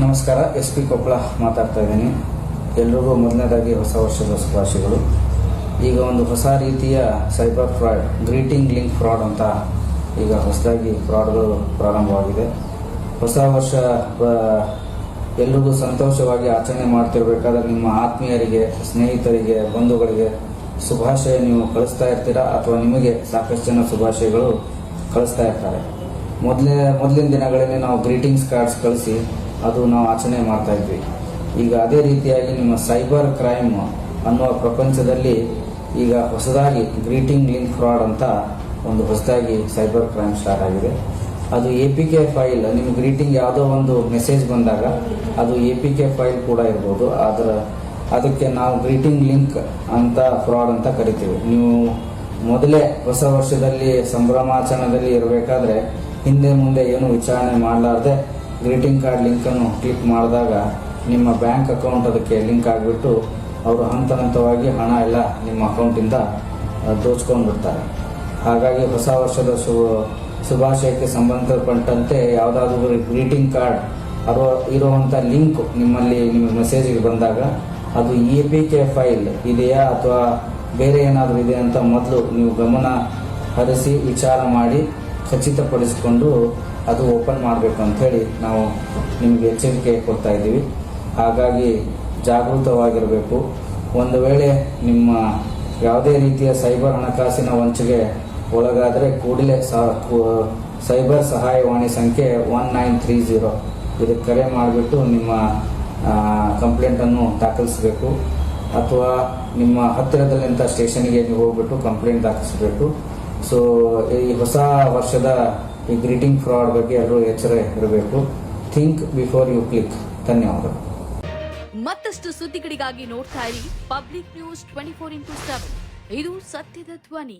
ನಮಸ್ಕಾರ, SP ಕೊಪ್ಪಳ ಮಾತಾಡ್ತಾ ಇದ್ದೀನಿ. ಎಲ್ರಿಗೂ ಮೊದಲನೇದಾಗಿ ಹೊಸ ವರ್ಷದ ಶುಭಾಶಯಗಳು. ಈಗ ಒಂದು ಹೊಸ ರೀತಿಯ cyber fraud, greeting link fraud ಅಂತ ಈಗ ಹೊಸದಾಗಿ ಫ್ರಾಡ್ಗಳು ಪ್ರಾರಂಭವಾಗಿದೆ. ಹೊಸ ವರ್ಷ ಎಲ್ರಿಗೂ ಸಂತೋಷವಾಗಿ ಆಚರಣೆ ಮಾಡ್ತಿರ್ಬೇಕಾದ್ರೆ ನಿಮ್ಮ ಆತ್ಮೀಯರಿಗೆ, ಸ್ನೇಹಿತರಿಗೆ, ಬಂಧುಗಳಿಗೆ ಶುಭಾಶಯ ನೀವು ಕಳಿಸ್ತಾ ಇರ್ತೀರಾ ಅಥವಾ ನಿಮಗೆ ಸಾಕಷ್ಟು ಜನ ಶುಭಾಶಯಗಳು ಕಳಿಸ್ತಾ ಇರ್ತಾರೆ. ಮೊದಲಿನ ದಿನಗಳಲ್ಲಿ ನಾವು ಗ್ರೀಟಿಂಗ್ಸ್ ಕಾರ್ಡ್ಸ್ ಕಳಿಸಿ ಅದು ನಾವು ಆಚರಣೆ ಮಾಡ್ತಾ ಇದ್ವಿ. ಈಗ ಅದೇ ರೀತಿಯಾಗಿ ನಿಮ್ಮ ಸೈಬರ್ ಕ್ರೈಮ್ ಅನ್ನುವ ಪ್ರಪಂಚದಲ್ಲಿ ಈಗ ಹೊಸದಾಗಿ ಗ್ರೀಟಿಂಗ್ ಲಿಂಕ್ ಫ್ರಾಡ್ ಅಂತ ಒಂದು ಹೊಸದಾಗಿ ಸೈಬರ್ ಕ್ರೈಮ್ ಸ್ಟಾರ್ಟ್ ಆಗಿದೆ. ಅದು APK ಫೈಲ್, ನಿಮ್ಮ ಗ್ರೀಟಿಂಗ್ ಯಾವುದೋ ಒಂದು ಮೆಸೇಜ್ ಬಂದಾಗ ಅದು APK ಫೈಲ್ ಕೂಡ ಇರ್ಬೋದು. ಅದಕ್ಕೆ ನಾವು ಗ್ರೀಟಿಂಗ್ ಲಿಂಕ್ ಅಂತ ಫ್ರಾಡ್ ಅಂತ ಕರಿತೀವಿ. ನೀವು ಮೊದಲೇ ಹೊಸ ವರ್ಷದಲ್ಲಿ ಸಂಭ್ರಮಾಚರಣೆಯಲ್ಲಿ ಇರಬೇಕಾದ್ರೆ ಹಿಂದೆ ಮುಂದೆ ಏನು ವಿಚಾರಣೆ ಮಾಡಲಾರ್ದೆ ಗ್ರೀಟಿಂಗ್ ಕಾರ್ಡ್ ಲಿಂಕನ್ನು ಕ್ಲಿಕ್ ಮಾಡಿದಾಗ ನಿಮ್ಮ ಬ್ಯಾಂಕ್ ಅಕೌಂಟ್ ಅದಕ್ಕೆ ಲಿಂಕ್ ಆಗಿಬಿಟ್ಟು ಅವರು ಹಂತ ಹಂತವಾಗಿ ಹಣ ಎಲ್ಲ ನಿಮ್ಮ ಅಕೌಂಟಿಂದ ದೋಚ್ಕೊಂಡು ಬಿಡ್ತಾರೆ. ಹಾಗಾಗಿ ಹೊಸ ವರ್ಷದ ಶುಭಾಶಯಕ್ಕೆ ಸಂಬಂಧಪಟ್ಟಂತೆ ಯಾವುದಾದ್ರೂ ಗ್ರೀಟಿಂಗ್ ಕಾರ್ಡ್ ಇರುವಂಥ ಲಿಂಕ್ ನಿಮ್ಮ ಮೆಸೇಜಿಗೆ ಬಂದಾಗ ಅದು APK ಫೈಲ್ ಇದೆಯಾ ಅಥವಾ ಬೇರೆ ಏನಾದರೂ ಇದೆ ಅಂತ ಮೊದಲು ನೀವು ಗಮನ ಹರಿಸಿ ವಿಚಾರ ಮಾಡಿ ಖಚಿತಪಡಿಸಿಕೊಂಡು ಅದು ಓಪನ್ ಮಾಡಬೇಕು ಅಂಥೇಳಿ ನಾವು ನಿಮಗೆ ಎಚ್ಚರಿಕೆ ಕೊಡ್ತಾ ಇದ್ದೀವಿ. ಹಾಗಾಗಿ ಜಾಗೃತವಾಗಿರಬೇಕು. ಒಂದು ವೇಳೆ ನಿಮ್ಮ ಯಾವುದೇ ರೀತಿಯ ಸೈಬರ್ ಹಣಕಾಸಿನ ವಂಚನೆಗೆ ಒಳಗಾದರೆ ಕೂಡಲೇ ಸೈಬರ್ ಸಹಾಯವಾಣಿ ಸಂಖ್ಯೆ 1930 ಇದಕ್ಕೆ ಕರೆ ಮಾಡಿಬಿಟ್ಟು ನಿಮ್ಮ ಕಂಪ್ಲೇಂಟನ್ನು ದಾಖಲಿಸಬೇಕು. ಅಥವಾ ನಿಮ್ಮ ಹತ್ತಿರದಲ್ಲಿಂಥ ಸ್ಟೇಷನ್ಗೆ ನೀವು ಹೋಗ್ಬಿಟ್ಟು ಕಂಪ್ಲೇಂಟ್ ದಾಖಲಿಸಬೇಕು. ಸೊ ಈ ಹೊಸ ವರ್ಷದ ಈ ಗ್ರೀಟಿಂಗ್ ಫ್ರಾಡ್ ಬಗ್ಗೆ ಎಲ್ಲರೂ ಎಚ್ಚರ ಇರಬೇಕು. Think before you click. ಧನ್ಯವಾದಗಳು. ಮತ್ತಷ್ಟು ಸುದ್ದಿಗಳಿಗಾಗಿ ನೋಡ್ತಾ ಇರಿ ಪಬ್ಲಿಕ್ ನ್ಯೂಸ್ 24x7. ಇದು ಸತ್ಯದ ಧ್ವನಿ.